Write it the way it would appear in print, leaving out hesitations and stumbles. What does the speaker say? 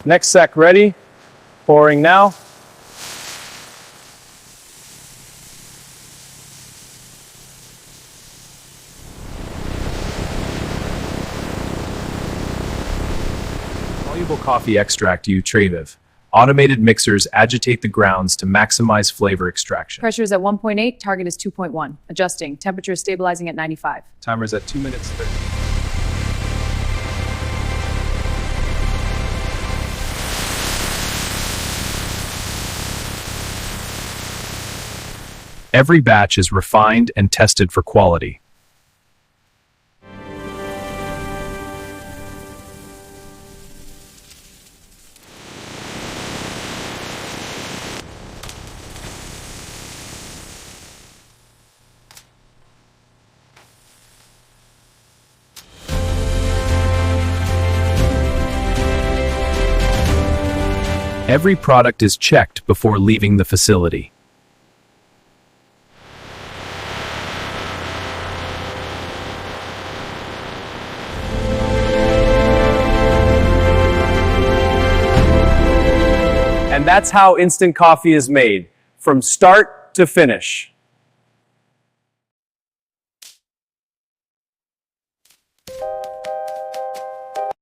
Next sec ready. Pouring now. Soluble coffee extract Traviv. Automated mixers agitate the grounds to maximize flavor extraction. Pressure is at 1.8, target is 2.1. Adjusting. Temperature is stabilizing at 95. Timer's at 2 minutes 30. Every batch is refined and tested for quality. Every product is checked before leaving the facility. And that's how instant coffee is made, from start to finish.